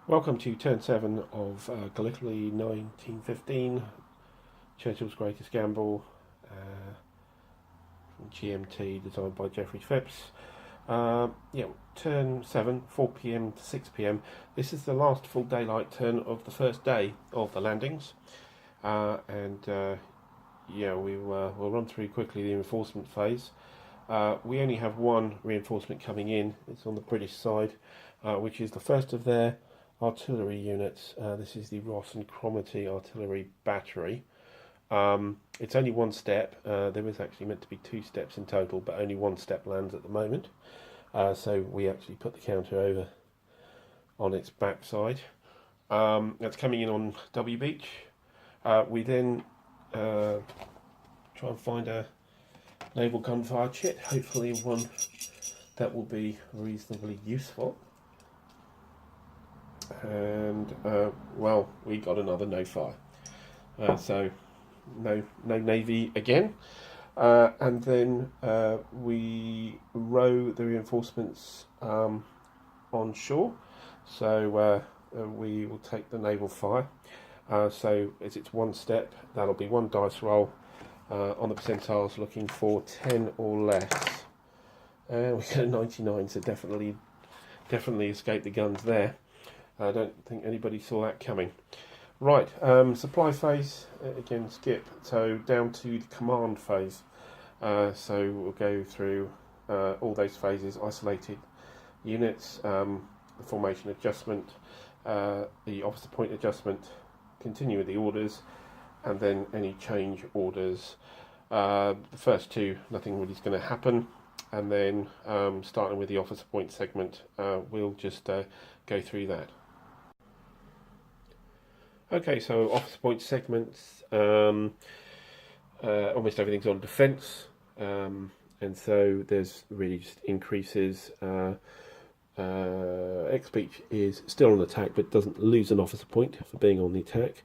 Welcome to Turn 7 of Gallipoli 1915, Churchill's Greatest Gamble, from GMT, designed by Geoffrey Phipps. Turn 7, 4 pm to 6 pm. This is the last full daylight turn of the first day of the landings. We'll run through quickly the reinforcement phase. We only have one reinforcement coming in. It's on the British side, which is the first of their artillery units. This is the Ross and Cromarty Artillery Battery. It's only one step. There was actually meant to be two steps in total, but only one step lands at the moment. So we actually put the counter over on its backside. That's coming in on W Beach. We then try and find a naval gunfire chit, hopefully one that will be reasonably useful. And we got another no fire, so no navy again. And then we row the reinforcements on shore, so we will take the naval fire. So as it's one step, that'll be one dice roll on the percentiles, looking for 10 or less. We get a 99, so definitely escaped the guns there. I don't think anybody saw that coming. Right, supply phase, again skip, so down to the command phase. So we'll go through all those phases: isolated units, the formation adjustment, the officer point adjustment, continue with the orders, and then any change orders. The first two, nothing really is going to happen. And then starting with the officer point segment, we'll just go through that. Okay, so officer point segments, almost everything's on defence, and so there's really just increases. X-Beach is still on attack, but doesn't lose an officer point for being on the attack,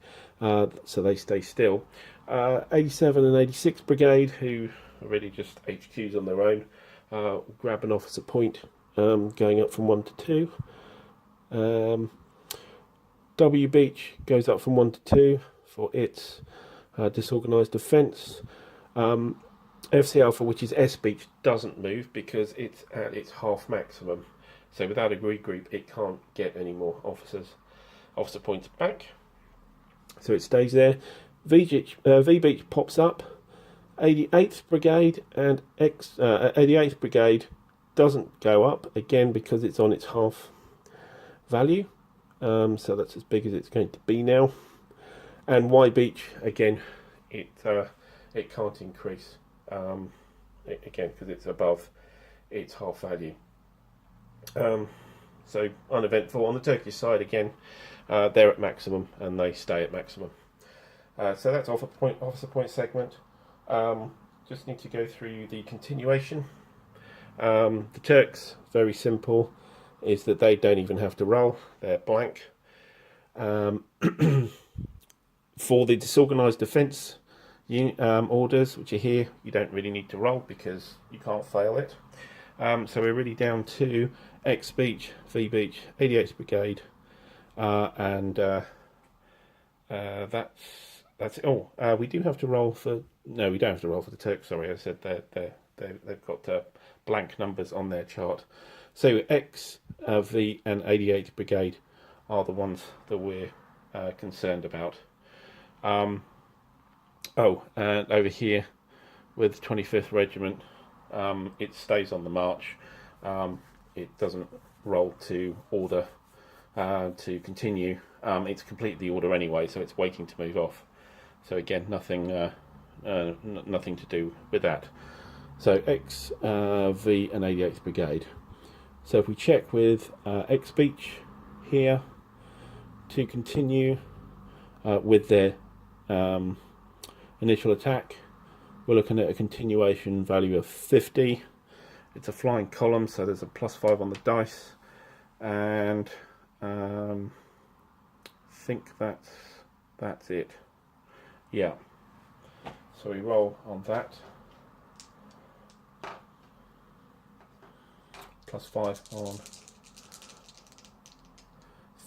so they stay still. 87 and 86 Brigade, who are really just HQs on their own, grab an officer point, going up from 1 to 2. W Beach goes up from 1 to 2 for its disorganised defence. FC Alpha, which is S Beach, doesn't move because it's at its half maximum. So without a regroup, it can't get any more officer points back. So it stays there. V Beach pops up. 88th Brigade and 88th Brigade doesn't go up, again because it's on its half value. So that's as big as it's going to be now. And Y Beach, again, it can't increase, again because it's above its half value. So uneventful. On the Turkish side, again, they're at maximum and they stay at maximum. So that's officer point segment. Just need to go through the continuation. The Turks, very simple, is that they don't even have to roll, they're blank. For the disorganised defence orders, which are here, you don't really need to roll because you can't fail it. So we're really down to X Beach, V Beach, 88th Brigade, and that's it. We do have to roll for... No, we don't have to roll for the Turks, sorry, I said they've got blank numbers on their chart. So X, V and 88th Brigade are the ones that we're concerned about. And over here with 25th Regiment, it stays on the march. It doesn't roll to order to continue. It's completed the order anyway, so it's waiting to move off. So again, nothing to do with that. So X, V and 88th Brigade. So if we check with X Beach here to continue with their initial attack, we're looking at a continuation value of 50. It's a flying column, so there's a +5 on the dice, and I think that's it. Yeah. So we roll on that. +5 on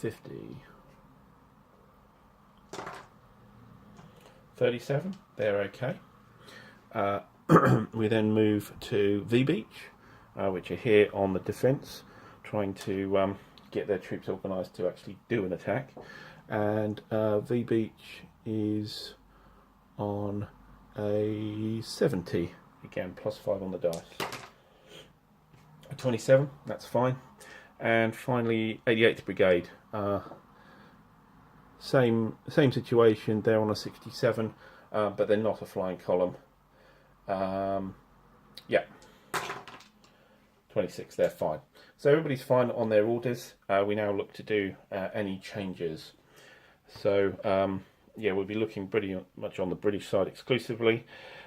50. 37, they're okay. We then move to V Beach, which are here on the defence, trying to get their troops organised to actually do an attack. And V Beach is on a 70, again +5 on the dice. A 27, that's fine. And finally, 88th Brigade. Same situation, they're on a 67, but they're not a flying column. Yeah, 26, they're fine. So everybody's fine on their orders. We now look to do any changes. So yeah, we'll be looking pretty much on the British side exclusively.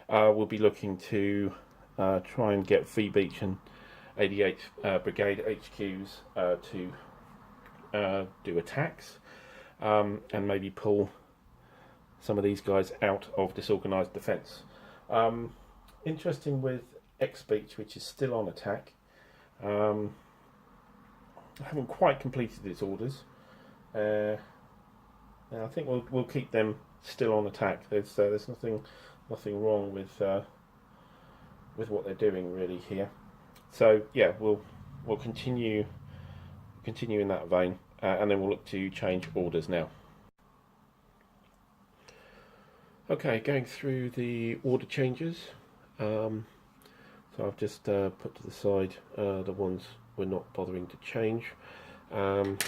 We'll be looking to try and get V Beach and 88th Brigade HQs to do attacks, and maybe pull some of these guys out of disorganised defence. Interesting with X Beach, which is still on attack. I haven't quite completed its orders. I think we'll keep them still on attack. There's nothing wrong with what they're doing really here. So yeah, we'll continue in that vein, and then we'll look to change orders now. Okay, going through the order changes. So I've just put to the side the ones we're not bothering to change, and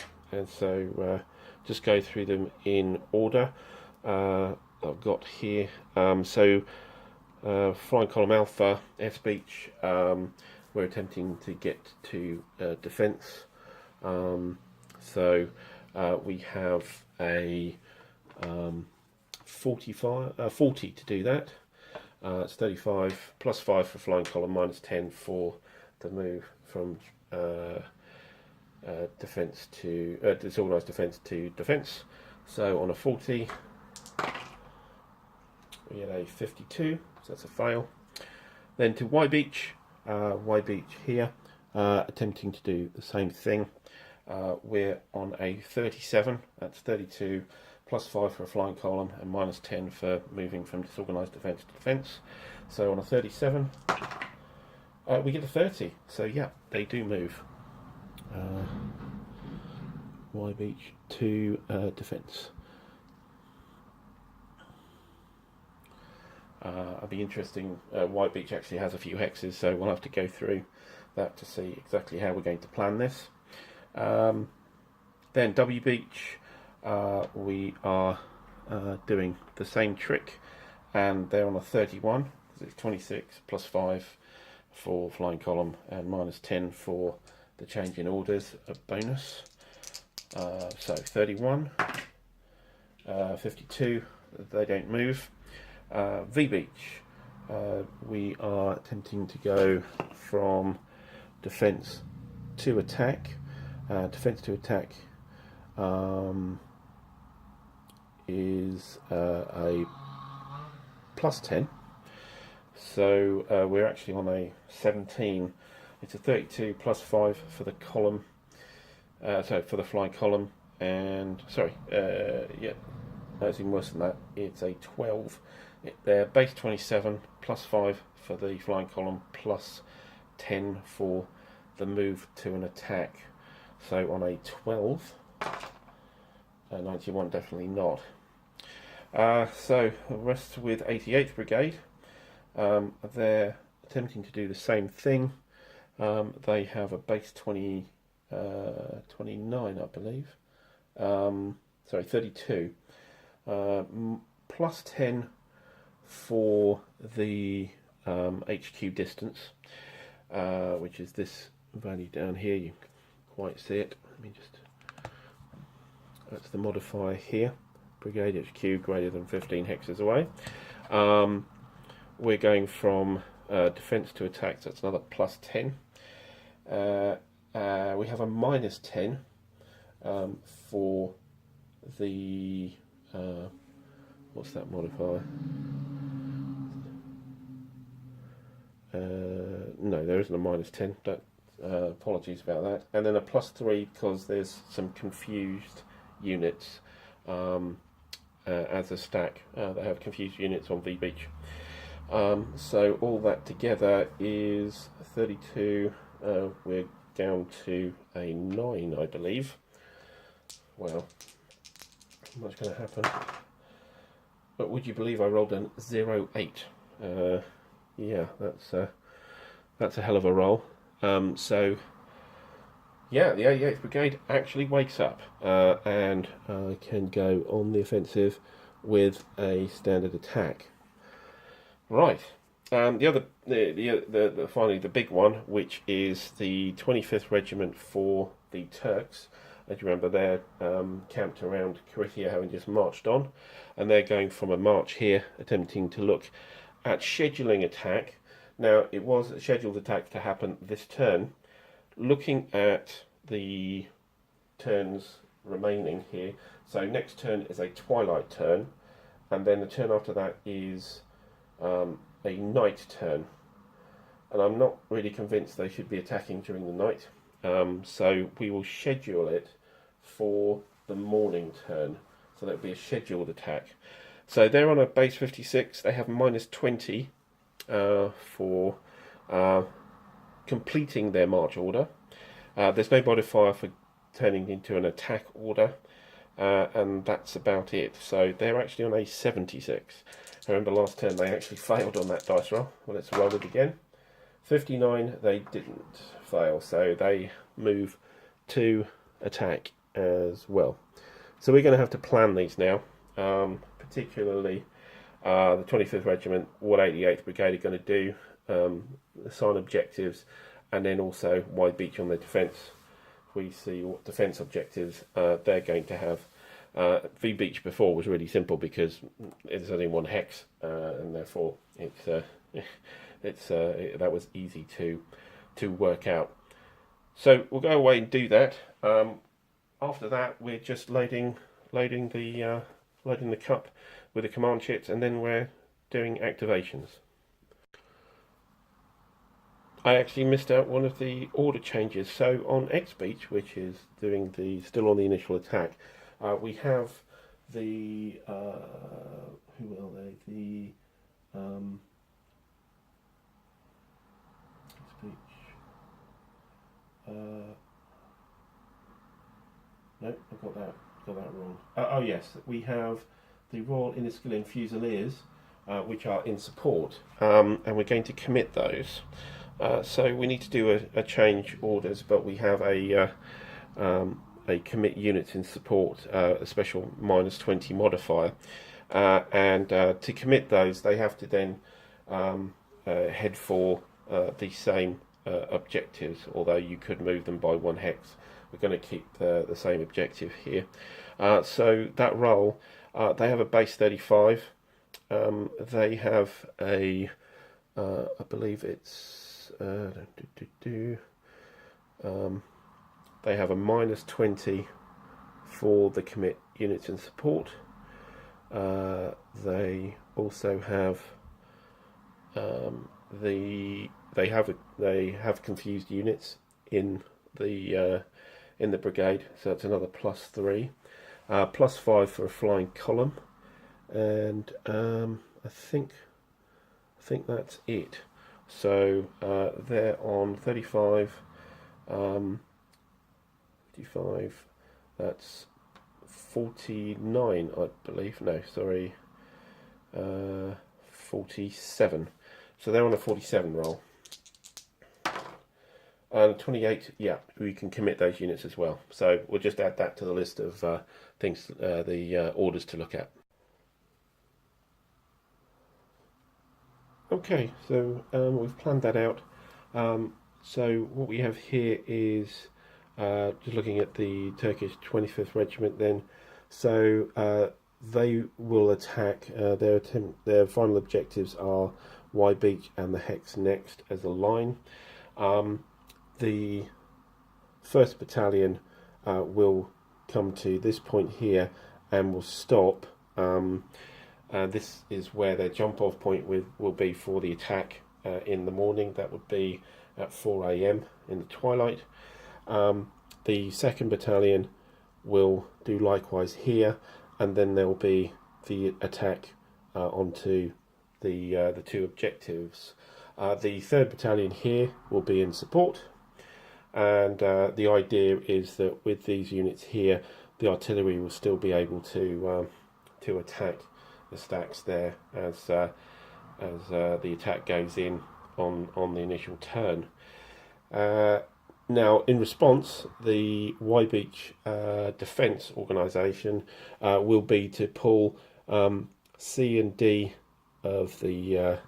so just go through them in order. I've got here, so Flying Column Alpha, S Beach, we're attempting to get to defence. So we have a 40 to do that. It's 35 +5 for Flying Column, -10 for the move from defence to disorganised defence to defence. So on a 40, we had a 52, so that's a fail. Then to Y Beach here, attempting to do the same thing. We're on a 37, that's 32 +5 for a flying column and -10 for moving from disorganised defence to defence. So on a 37, we get a 30. So yeah, they do move. Y Beach to defence. It'll be interesting. White Beach actually has a few hexes, so we'll have to go through that to see exactly how we're going to plan this. Then W Beach, we are doing the same trick, and they're on a 31 because it's 26 +5 for flying column and -10 for the change in orders, a bonus. So 31, 52, they don't move. V Beach, we are attempting to go from defence to attack. Defence to attack is a +10. So we're actually on a 17. It's a 32 +5 for the column. So for the flying column, and yeah, no, it's even worse than that. It's a 12. They're base 27 +5 for the flying column, +10 for the move to an attack. So on a 12, 91 definitely not. So the rest with 88th Brigade, they're attempting to do the same thing. They have a base 29, I believe. Sorry, 32. +10 for the HQ distance, which is this value down here. You can quite see it. Let me just. That's the modifier here. Brigade HQ greater than 15 hexes away. We're going from defence to attack, so that's another +10. We have a -10 for the what's that modifier? No, there isn't a -10. apologies about that. And then a +3 because there's some confused units as a stack. They have confused units on V Beach. So all that together is 32. We're down to a 9, I believe. Well, not much going to happen. But would you believe I rolled an 0-8? Yeah, that's a hell of a roll. So yeah, the 88th Brigade actually wakes up and can go on the offensive with a standard attack. Right. Finally the big one, which is the 25th Regiment for the Turks. As you remember, they're camped around Krithia, having just marched on, and they're going from a march here, attempting to look at scheduling attack. Now, it was a scheduled attack to happen this turn. Looking at the turns remaining here, so next turn is a twilight turn, and then the turn after that is a night turn. And I'm not really convinced they should be attacking during the night, so we will schedule it for the morning turn. So that would be a scheduled attack. So they're on a base 56. They have -20 for completing their march order. There's no modifier for turning into an attack order, and that's about it. So they're actually on a 76. I remember last turn they actually failed on that dice roll. Well, let's roll it again. 59, they didn't fail, so they move to attack as well. So we're going to have to plan these now, particularly the 25th Regiment, what 88th Brigade are going to do, assign objectives, and then also wide beach on their defence. We see what defence objectives they're going to have. V Beach before was really simple because it's only one hex, and therefore that was easy to work out. So we'll go away and do that. After that, we're just loading the cup with the command sheets, and then we're doing activations. I actually missed out one of the order changes. So on X Beach, which is still on the initial attack, we have the who are they? The X Beach. No, I've got that wrong. Oh yes, we have the Royal Inniskilling Fusiliers, which are in support, and we're going to commit those. So we need to do a change orders, but we have a commit units in support, a special -20 modifier, and to commit those, they have to then head for the same objectives. Although you could move them by 1 hex, we're going to keep the same objective here. So that roll, they have a base 35. They have a, I believe it's. They have a -20 for the commit units in support. They also have they have confused units in the brigade, so it's another +3, +5 for a flying column, and I think that's it. So they're on 35, 55, that's 49, I believe. No, sorry, 47. So they're on a 47 roll. And 28, yeah, we can commit those units as well. So we'll just add that to the list of things, the orders to look at. Okay, so we've planned that out. So what we have here is just looking at the Turkish 25th Regiment then. So they will attack, their final objectives are Y Beach and the Hex next as a line. The 1st Battalion will come to this point here and will stop. This is where their jump off point will be for the attack in the morning. That would be at 4 AM in the twilight. The 2nd Battalion will do likewise here, and then there will be the attack onto the 2 objectives. The 3rd Battalion here will be in support, and the idea is that with these units here, the artillery will still be able to attack the stacks there as the attack goes in on the initial turn. Now, in response, the Y Beach Defence Organisation will be to pull C and D of the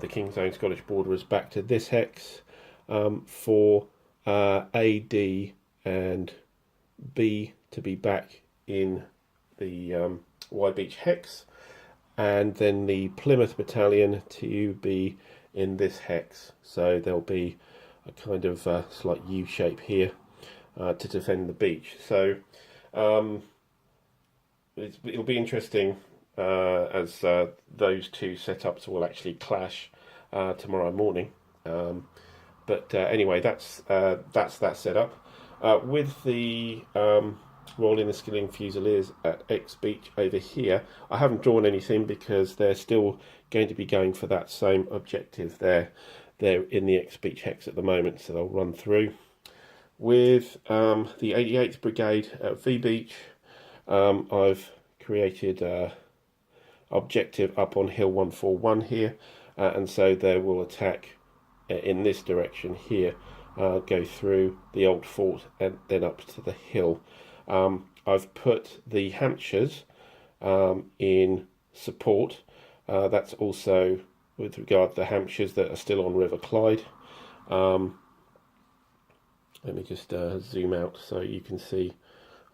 King's Own Scottish Borderers back to this hex, for A, D and B to be back in the Y Beach hex, and then the Plymouth Battalion to be in this hex. So there'll be a kind of slight U shape here to defend the beach. So it'll be interesting as those 2 setups will actually clash tomorrow morning. But anyway, that's that setup. With the Royal Inniskilling Fusiliers at X Beach over here, I haven't drawn anything because they're still going to be going for that same objective there. They're in the X Beach hex at the moment, so they'll run through. With the 88th Brigade at V Beach, I've created objective up on Hill 141 here, and so they will attack in this direction here, go through the old fort and then up to the hill. I've put the Hampshires in support. That's also with regard to the Hampshires that are still on River Clyde. Let me just zoom out so you can see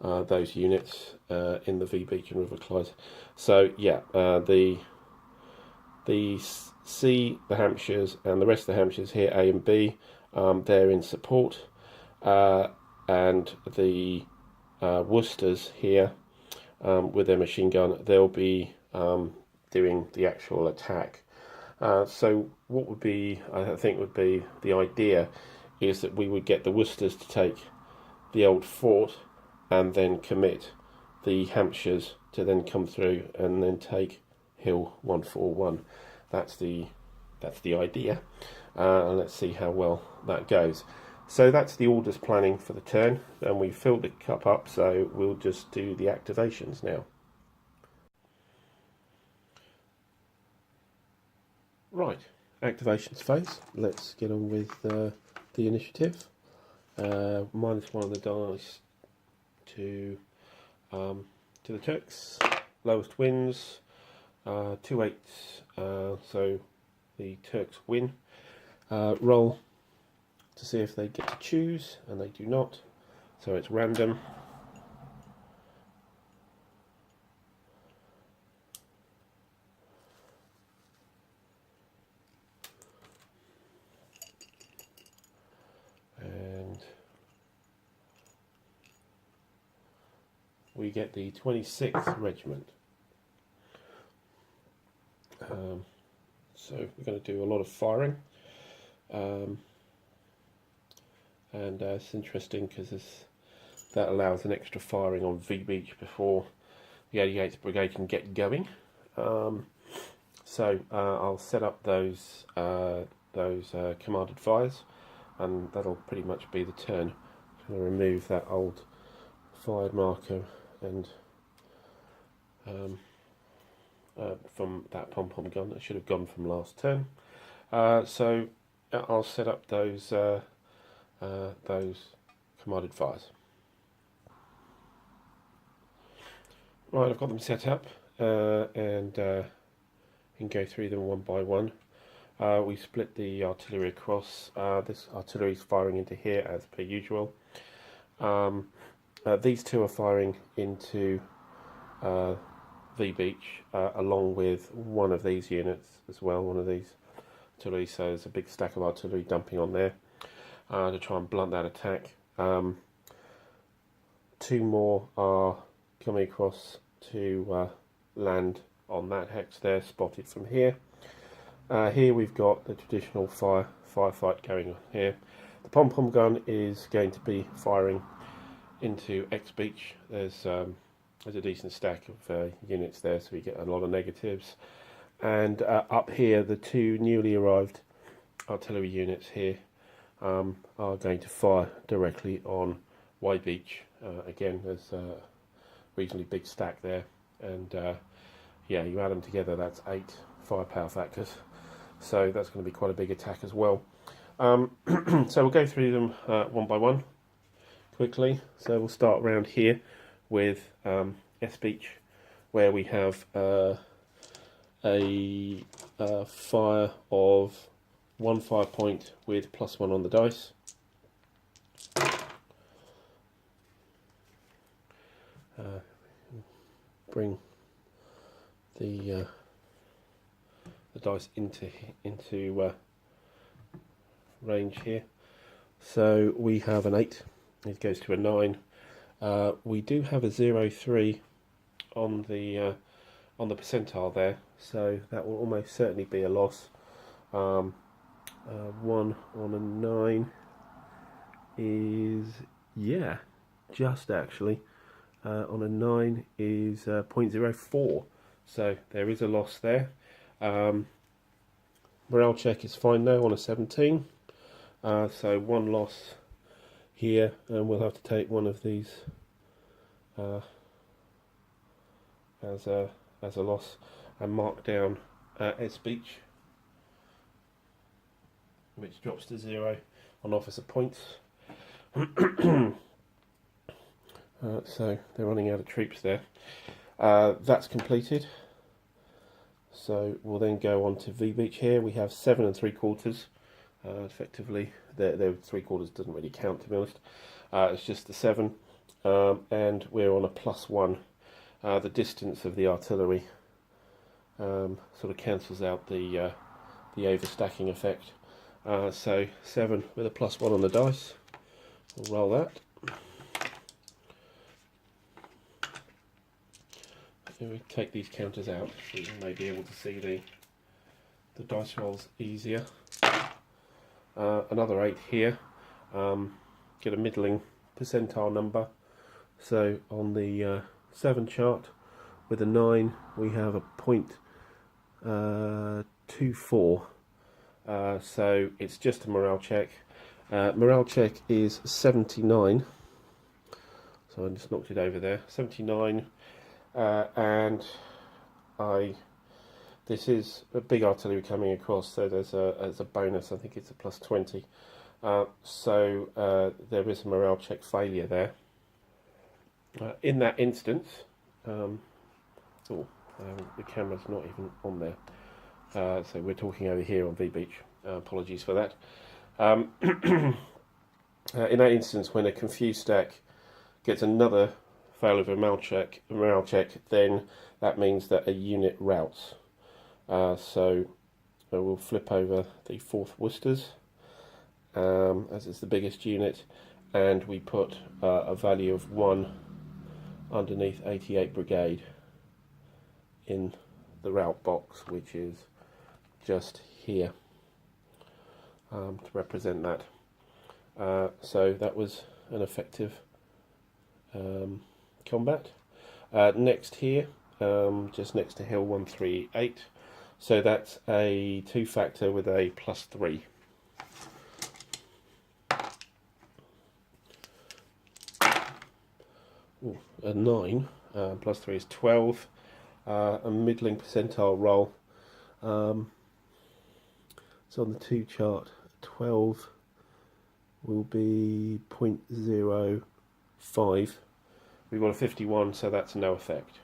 those units in the V Beach and River Clyde. So yeah, the C, the Hampshires, and the rest of the Hampshires here, A and B, they're in support, and the Worcesters here with their machine gun, they'll be doing the actual attack. So what would be, I think would be the idea, is that we would get the Worcesters to take the old fort and then commit the Hampshires to then come through and then take Hill 141. That's the idea, and let's see how well that goes. So that's the orders planning for the turn, and we filled the cup up, so we'll just do the activations now. Right, activations phase. Let's get on with the initiative. Minus 1 of the dice to the Turks. Lowest wins, 2 8s, so the Turks win. Roll to see if they get to choose, and they do not, so it's random. And we get the 26th Regiment. So we're going to do a lot of firing. And it's interesting because that allows an extra firing on V Beach before the 88th Brigade can get going. So I'll set up those commanded fires, and that'll pretty much be the turn. I'm going to remove that old fired marker and from that pom-pom gun that should have gone from last turn. So I'll set up those commanded fires. Right, I've got them set up, and can go through them one by one. We split the artillery across. This artillery is firing into here as per usual. These 2 are firing into V Beach, along with one of these units as well, one of these artillery, so there's a big stack of artillery dumping on there to try and blunt that attack. 2 more are coming across to land on that hex there, spotted from here. Here we've got the traditional firefight going on here. The pom-pom gun is going to be firing into X Beach. There's a decent stack of units there, so we get a lot of negatives. And up here, the two newly arrived artillery units here are going to fire directly on Y Beach. Again, there's a reasonably big stack there, and yeah, you add them together, that's 8 firepower factors. So that's going to be quite a big attack as well. So we'll go through them one by one quickly. So we'll start around here with S Beach, where we have a fire of 1 fire point with +1 on the dice. Bring the dice into range here. So we have an 8. It goes to a 9. We do have a 0.3 on the percentile there, so that will almost certainly be a loss. 1 on a 9 is, yeah, just actually. On a 9 is 0.04, so there is a loss there. Morale check is fine now on a 17, so 1 loss here, and we'll have to take one of these as a loss and mark down S Beach, which drops to 0 on officer points. So they're running out of troops there. That's completed. So we'll then go on to V Beach here. We have 7 3/4. Effectively, their 3/4 doesn't really count, to be honest. It's just the 7, and we're on a +1. The distance of the artillery sort of cancels out the overstacking effect. So 7 with a +1 on the dice. We'll roll that. So we take these counters out so you may be able to see the dice rolls easier. Another 8 here. Get a middling percentile number. So on the 7 chart with a 9, we have a 0.24. So it's just a morale check. Morale check is 79. So I just knocked it over there. 79. And this is a big artillery coming across, so there's a bonus. I think it's a +20. So there is a morale check failure there. In that instance, the camera's not even on there. So we're talking over here on V Beach. Apologies for that. In that instance, when a confused stack gets another fail of a morale check, then that means that a unit routs. So we'll flip over the 4th Worcesters, as it's the biggest unit, and we put a value of 1 underneath 88 Brigade in the route box, which is just here, to represent that. So that was an effective combat. Next here, just next to Hill 138, so that's a 2 factor with a +3. Ooh, a 9 +3 is 12. A middling percentile roll. So on the 2 chart, 12 will be 0.05. We've got a 51, so that's no effect.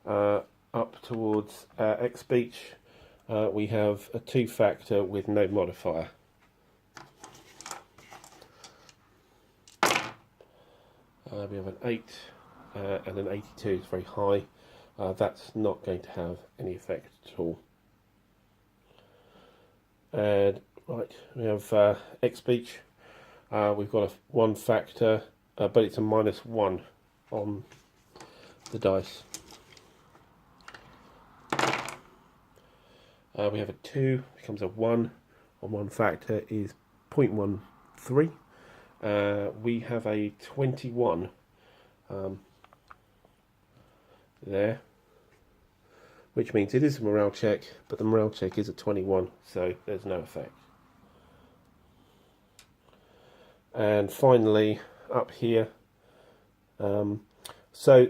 Up towards X Beach, we have a 2 factor with no modifier. We have an 8 and an 82 is very high. That's not going to have any effect at all. And right, we have X Beach. We've got a 1 factor, but it's a -1 on the dice. We have a 2, becomes a 1 on one factor is 0.13. We have a 21 there, which means it is a morale check, but the morale check is a 21, so there's no effect. And finally, up here, so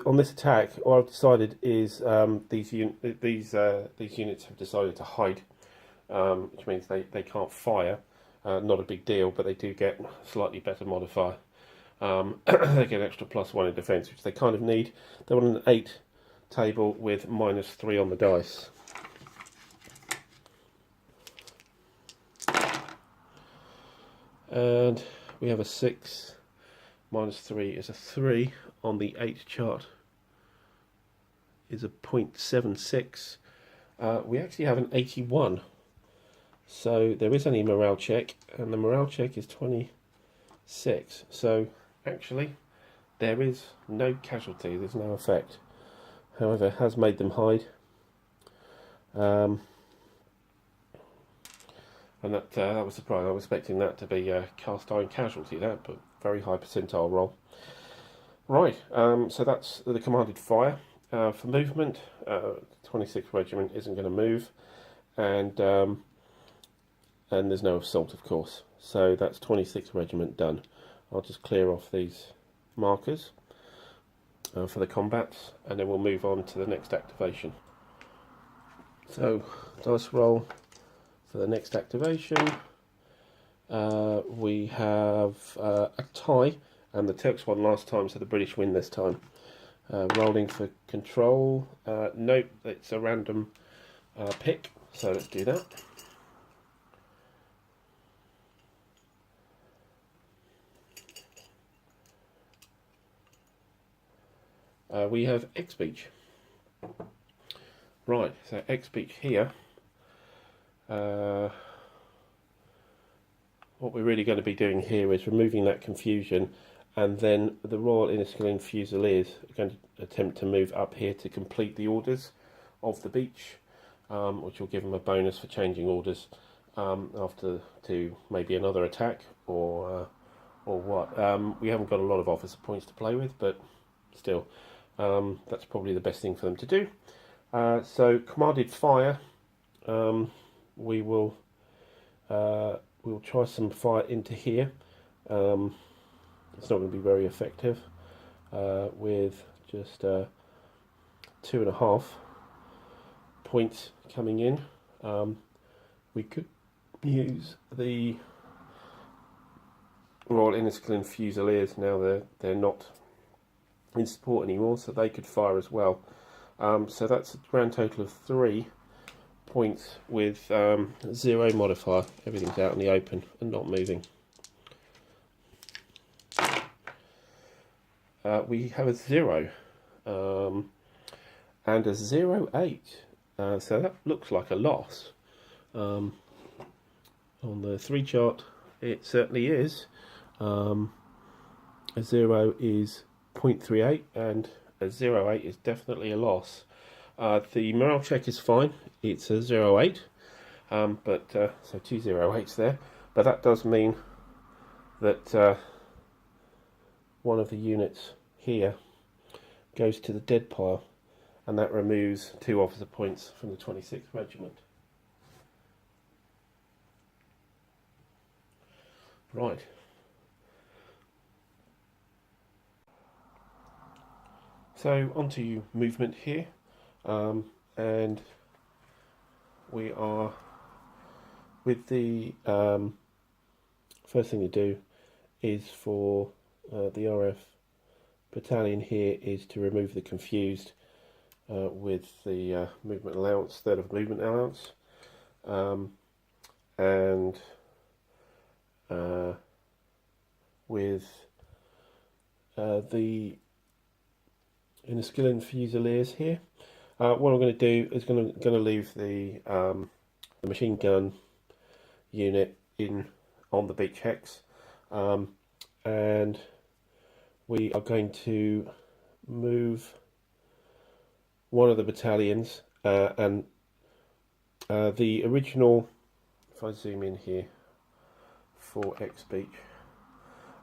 on this attack, what I've decided is these units have decided to hide, which means they can't fire. Not a big deal, but they do get slightly better modifier. They get extra +1 in defence, which they kind of need. They're on an 8 table with -3 on the dice. And we have a 6, -3 is a 3 on the 8 chart, is a 0.76. We actually have an 81. So there is only a morale check, and the morale check is 26. So actually, there is no casualty, there's no effect. However, it has made them hide. And that was surprising. I was expecting that to be a cast iron casualty, that, but very high percentile roll. Right, so that's the commanded fire. For movement, 26th Regiment isn't going to move, and there's no assault, of course. So that's 26th Regiment done. I'll just clear off these markers for the combats, and then we'll move on to the next activation. So, dice roll for the next activation. We have a tie, and the Turks won last time, so the British win this time. Rolling for control. Nope, it's a random pick, so let's do that. We have X Beach. Right, so X Beach here. What we're really going to be doing here is removing that confusion, and then the Royal Inniskilling Fusiliers are going to attempt to move up here to complete the orders of the beach, which will give them a bonus for changing orders after to maybe another attack or what. We haven't got a lot of officer points to play with, but still, that's probably the best thing for them to do. So commanded fire, we will try some fire into here. It's not going to be very effective with just 2.5 points coming in. We could use the Royal Inniskilling Fusiliers. Now they're not in support anymore, so they could fire as well. So that's a grand total of 3 points with 0 modifier. Everything's out in the open and not moving. We have a 0 and a 0.8, so that looks like a loss. On the 3 chart it certainly is. A 0 is 0.38 and a 0.8 is definitely a loss. The morale check is fine, it's a 0.8, but so 2 0.8s there, but that does mean that one of the units here goes to the dead pile, and that removes 2 officer points from the 26th Regiment. Right. So onto movement here, and we are with the first thing to do is for the RF battalion here is to remove the confused with the movement allowance, third of movement allowance, and with the Inniskilling Fusiliers here. What I'm going to do is going to leave the machine gun unit in on the beach hex, and we are going to move one of the battalions, and the original if I zoom in here for X Beach,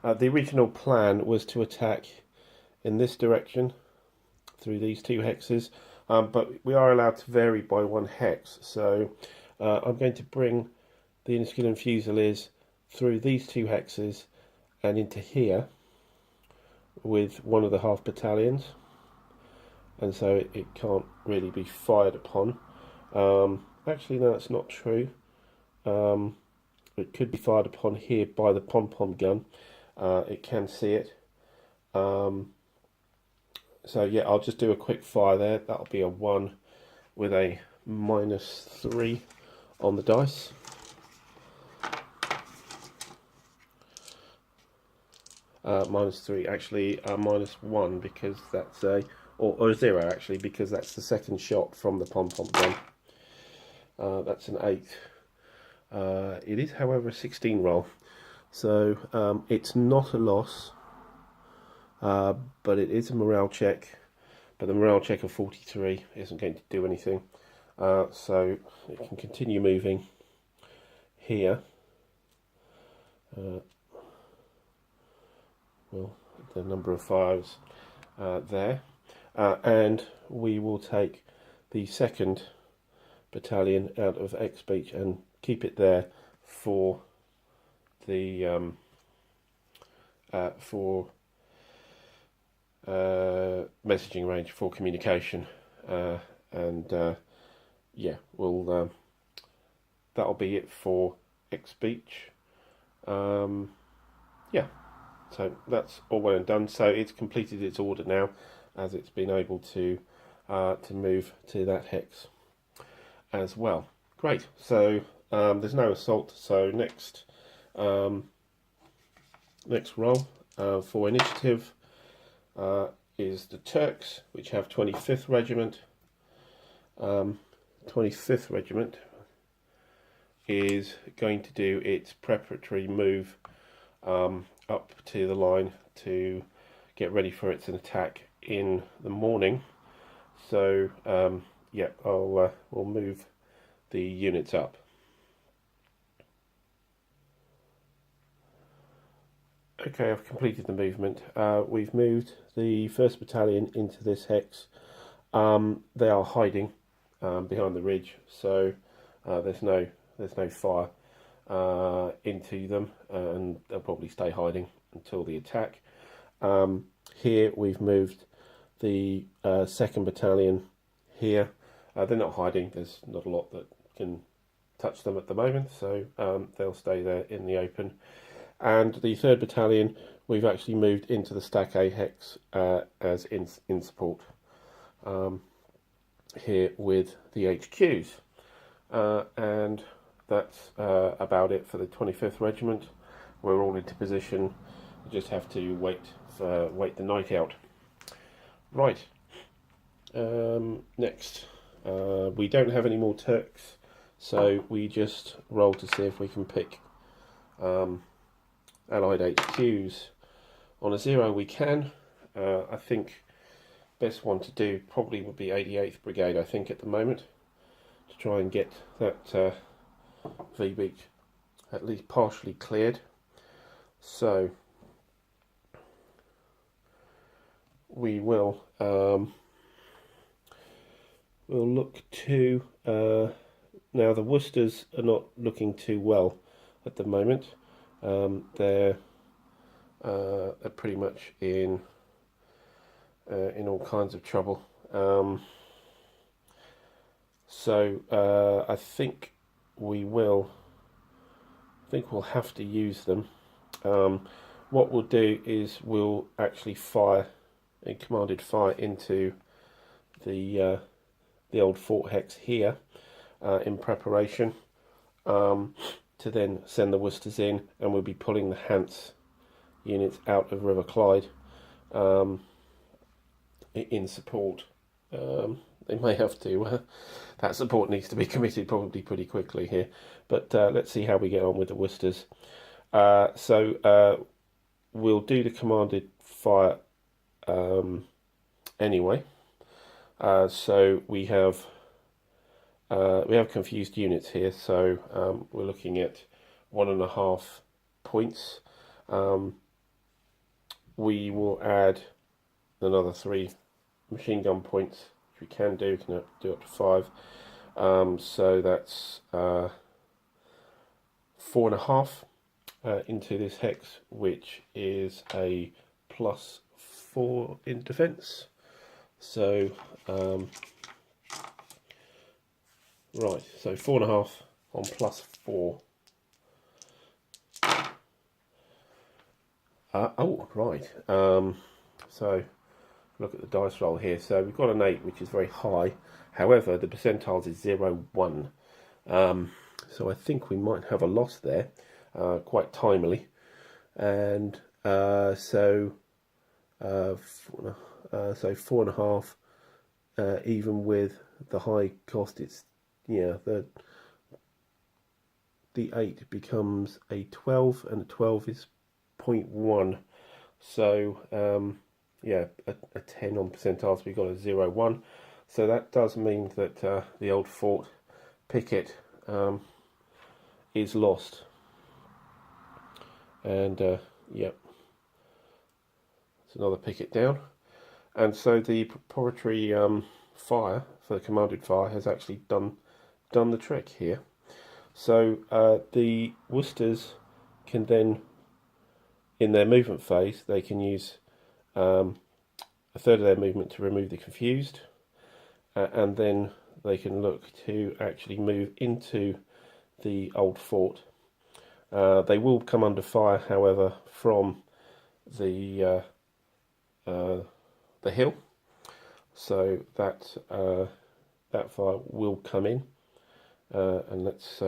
the original plan was to attack in this direction through these 2 hexes, but we are allowed to vary by 1 hex. So I'm going to bring the Inniskillen Fusiliers through these 2 hexes and into here with one of the half battalions, and so it can't really be fired upon. Actually, no, that's not true. It could be fired upon here by the pom-pom gun. It can see it. So yeah, I'll just do a quick fire there. That'll be a 1 with a -3 on the dice. -3, actually, -1 because that's a, or 0 actually, because that's the second shot from the pom-pom gun. That's an 8. It is, however, a 16 roll, so it's not a loss, but it is a morale check. But the morale check of 43 isn't going to do anything, so it can continue moving here. Well, the number of fires there, and we will take the 2nd battalion out of X Beach and keep it there for the messaging range, for communication, and yeah, we'll that'll be it for X Beach. Yeah, so that's all well and done. So it's completed its order now, as it's been able to move to that hex as well. Great. So there's no assault. So next roll for initiative is the Turks, which have 25th Regiment. 25th Regiment is going to do its preparatory move up to the line to get ready for its attack in the morning. So yeah, we'll move the units up. Okay, I've completed the movement. We've moved the 1st Battalion into this hex. They are hiding behind the ridge, so there's no fire into them, and they'll probably stay hiding until the attack. Here we've moved the 2nd Battalion here. They're not hiding. There's not a lot that can touch them at the moment, so they'll stay there in the open. And the 3rd Battalion we've actually moved into the Stack A hex as in support here with the HQs. And that's about it for the 25th Regiment. We're all into position. We just have to wait the night out. Right. Next, we don't have any more Turks, so we just roll to see if we can pick Allied HQs. On a 0 we can. I think best one to do probably would be 88th Brigade, I think, at the moment, to try and get that V-beach at least partially cleared. So we will we'll look to now the Worcesters are not looking too well at the moment. They're pretty much in all kinds of trouble. So I think we'll have to use them. What we'll do is we'll actually fire a commanded fire into the old fort hex here in preparation to then send the Worcesters in, and we'll be pulling the Hants units out of River Clyde in support. They may have to, that support needs to be committed probably pretty quickly here, but let's see how we get on with the Worcesters. So we'll do the commanded fire anyway. So we have we have confused units here, so we're looking at 1.5 points. We will add another 3 machine gun points, which we can do. We can do up to 5. So that's 4.5 into this hex, which is a +4 in defence. So right, so 4.5 on +4. Oh, right. So look at the dice roll here. So we've got an 8, which is very high. However, the percentiles is 0, 1. So I think we might have a loss there, quite timely. And so 4.5, even with the high cost, it's, yeah, the 8 becomes a 12, and a 12 is 0.1. So yeah, a 10 on percentiles, we've got a 0, 1. So that does mean that the old fort picket is lost. And yep, it's another picket down. And so the preparatory fire for the commanded fire has actually done the trick here. So the Worcesters can then, in their movement phase, they can use a third of their movement to remove the confused, and then they can look to actually move into the old fort. They will come under fire, however, from the hill, so that that fire will come in, and let's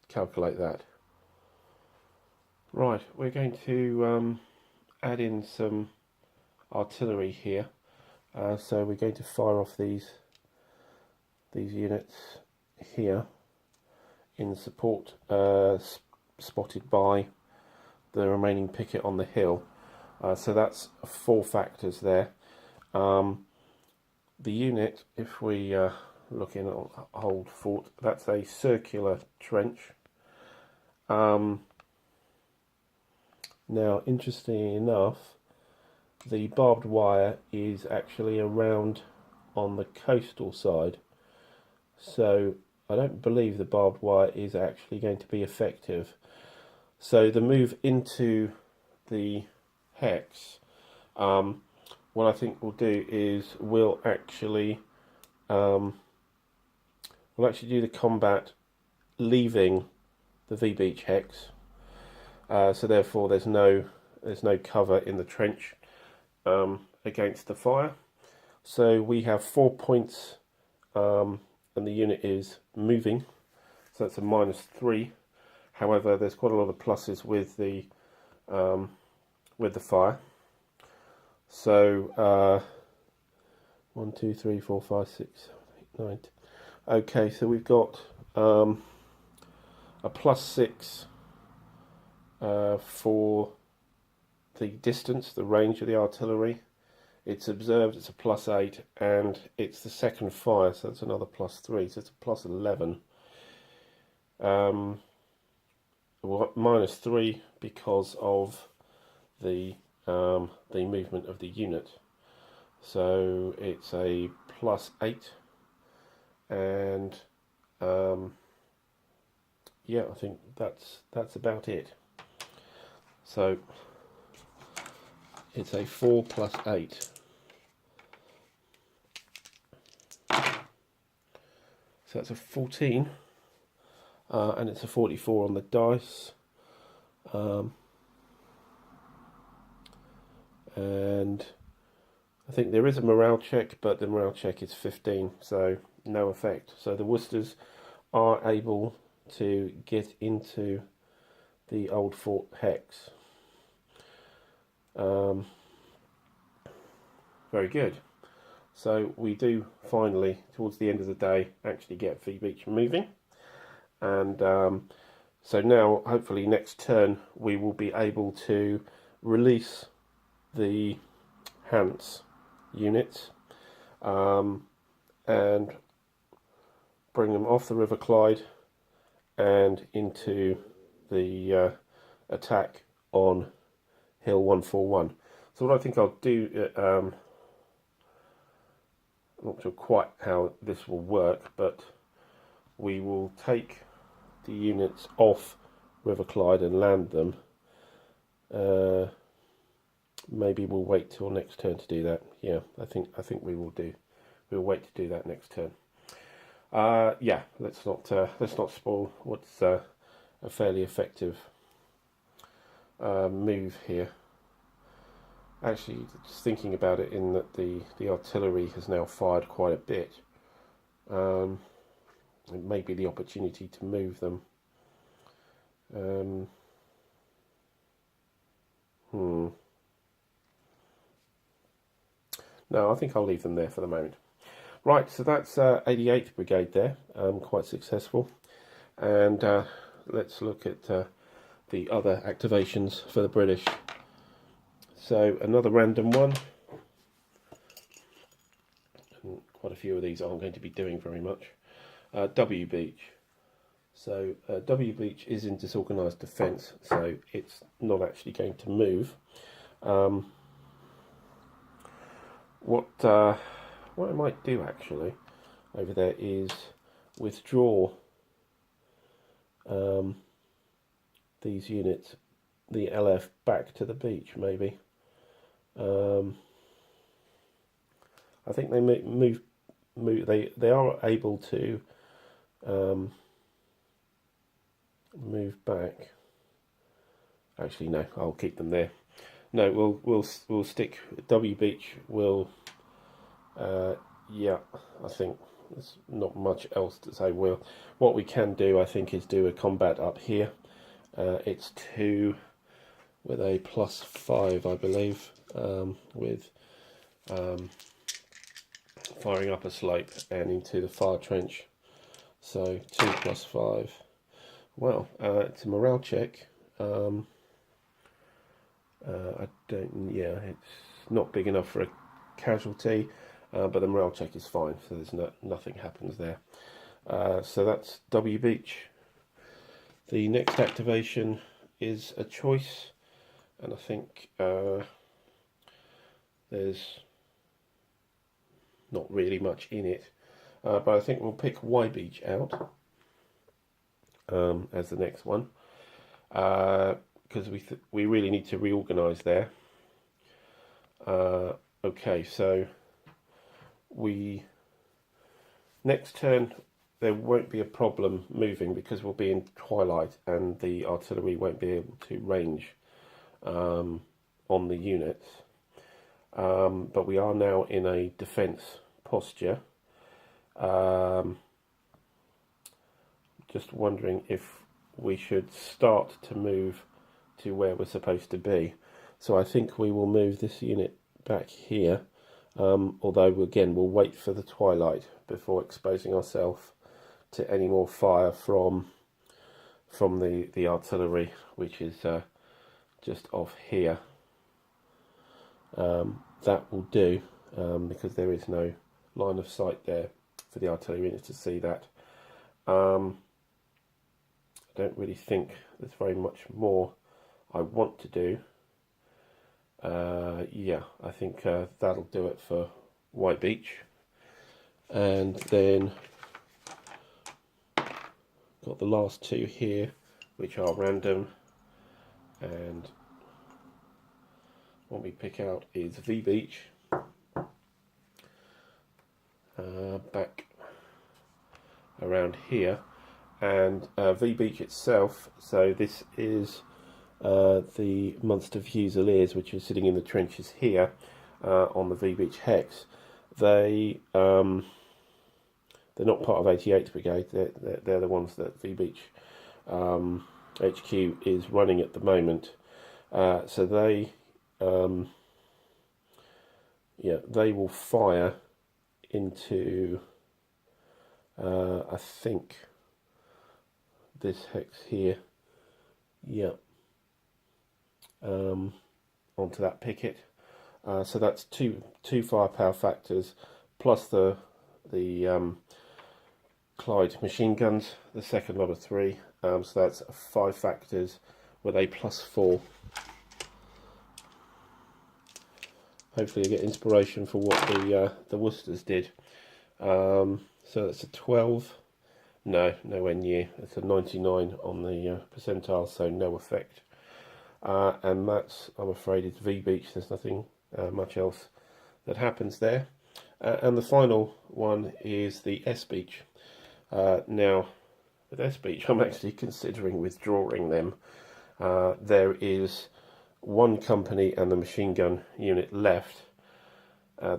calculate that. Right, we're going to add in some artillery here. So we're going to fire off these units here in support, spotted by the remaining picket on the hill. So that's 4 factors there. The unit, if we look in at Old Fort, that's a circular trench. Now, interestingly enough, the barbed wire is actually around on the coastal side, so I don't believe the barbed wire is actually going to be effective. So the move into the hex, what I think we'll do is we'll actually do the combat leaving the V Beach hex. So therefore, there's no cover in the trench against the fire. So we have 4 points, and the unit is moving, so that's a -3. However, there's quite a lot of pluses with the fire. So 1, 2, 3, 4, 5, 6, 7, 8, 9. Okay, so we've got a +6 for the distance, the range of the artillery. It's observed, it's a +8, and it's the second fire, so that's another +3, so it's a +11. -3 because of the movement of the unit, so it's a +8, and yeah, I think that's about it. So it's a 4 + 8. So that's a 14, and it's a 44 on the dice. And I think there is a morale check, but the morale check is 15, so no effect. So the Worcesters are able to get into the Old Fort hex. Very good. So we do finally, towards the end of the day, actually get V Beach moving, and so now hopefully next turn we will be able to release the Hants units, and bring them off the River Clyde and into the attack on Hill 141. So what I think I'll do, I'm not sure quite how this will work, but we will take the units off River Clyde and land them. Maybe we'll wait till next turn to do that. Yeah, I think we will do. We'll wait to do that next turn. Yeah, let's not spoil what's a fairly effective move here. Actually, just thinking about it, in that the artillery has now fired quite a bit. It may be the opportunity to move them. No, I think I'll leave them there for the moment. Right, so that's 88th Brigade there, quite successful. And let's look at the other activations for the British. So another random one. And quite a few of these aren't going to be doing very much. W Beach. So W Beach is in disorganised defence, so it's not actually going to move. What I might do actually over there is withdraw these units, the LF, back to the beach maybe. I think they move. They are able to move back. Actually, no, I'll keep them there. No, we'll stick. W Beach will. Yeah, I think there's not much else to say. What we can do, I think, is do a combat up here. It's 2 with a +5, I believe, with firing up a slope and into the fire trench. So 2 + 5. Well, it's a morale check. I don't. Yeah, it's not big enough for a casualty, but the morale check is fine. So there's nothing happens there. So that's W Beach. The next activation is a choice, and I think there's not really much in it, but I think we'll pick Y Beach out as the next one, because we really need to reorganise there. Okay, so next turn there won't be a problem moving because we'll be in twilight and the artillery won't be able to range on the units. But we are now in a defence posture. Just wondering if we should start to move to where we're supposed to be. So I think we will move this unit back here, although again we'll wait for the twilight before exposing ourselves to any more fire from the artillery, which is just off here. That will do, because there is no line of sight there for the artillery units to see that. I don't really think there's very much more I want to do. Yeah, I think that'll do it for White Beach. And then got the last 2 here, which are random, and what we pick out is V Beach, back around here, and V Beach itself. So this is the Munster Fusiliers, which are sitting in the trenches here on the V Beach hex. They're not part of 88th Brigade. They're the ones that V Beach HQ is running at the moment. So they will fire into I think this hex here. Yeah. Onto that picket. So that's two firepower factors plus the Clyde machine guns, the second lot of 3. So that's 5 factors with a +4. Hopefully you get inspiration for what the Worcesters did. So that's a 12. No, nowhere near. It's a 99 on the percentile, so no effect. And that's, I'm afraid, it's V Beach. There's nothing much else that happens there. And the final one is the S Beach. Now, with S Beach, I'm actually considering withdrawing them. There is one company and the machine gun unit left.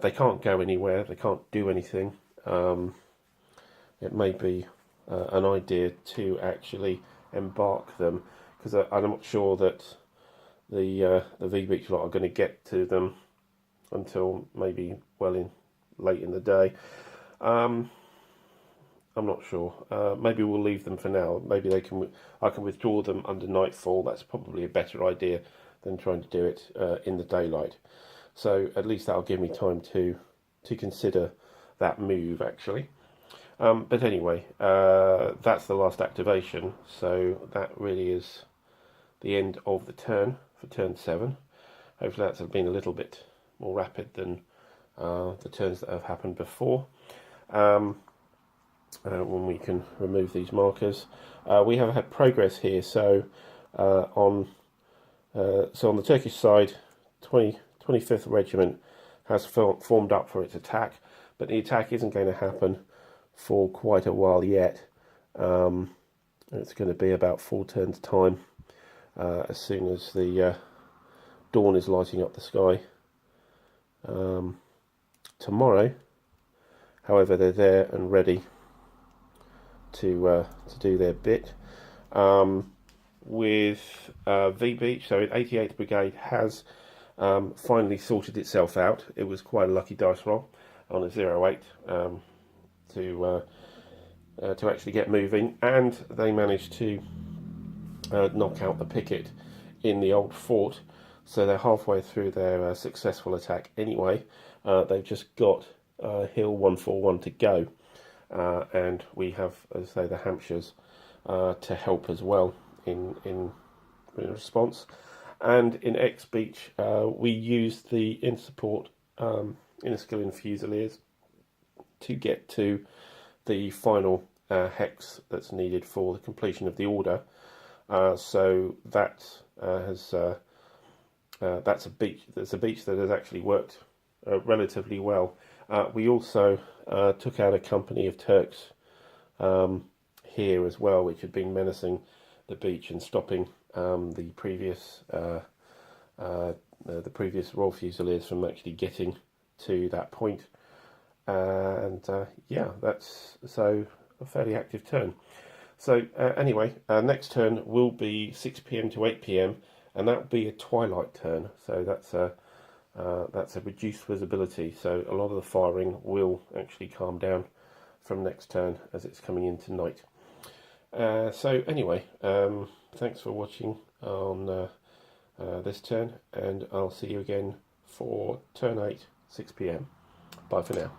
They can't go anywhere. They can't do anything. It may be an idea to actually embark them, because I'm not sure that the V Beach lot are going to get to them until maybe late in the day. I'm not sure. Maybe we'll leave them for now. Maybe I can withdraw them under nightfall. That's probably a better idea than trying to do it in the daylight. So at least that'll give me time to consider that move, actually. But anyway, that's the last activation. So that really is the end of the turn for turn 7. Hopefully that's been a little bit more rapid than the turns that have happened before. When we can remove these markers, we have had progress here. So on the Turkish side, 25th Regiment has formed up for its attack, but the attack isn't going to happen for quite a while yet. It's going to be about 4 turns time, as soon as the dawn is lighting up the sky. Tomorrow, however, they're there and ready to do their bit. With V Beach, so 88th Brigade has finally sorted itself out. It was quite a lucky dice roll on a 0-8 to actually get moving, and they managed to knock out the picket in the old fort. So they're halfway through their successful attack anyway. They've just got Hill 141 to go, and we have, as I say, the Hampshires to help as well in response. And in X Beach, we used the in support Inniskillen Fusiliers to get to the final hex that's needed for the completion of the order. So that that's a beach. That's a beach that has actually worked relatively well. We also took out a company of Turks here as well, which had been menacing the beach and stopping the previous Royal Fusiliers from actually getting to that point. Yeah, that's so a fairly active turn. So anyway, next turn will be 6 p.m. to 8 p.m. and that will be a twilight turn. So that's a reduced visibility. So a lot of the firing will actually calm down from next turn as it's coming into night. So anyway, thanks for watching on this turn, and I'll see you again for turn 8, 6 p.m. Bye for now.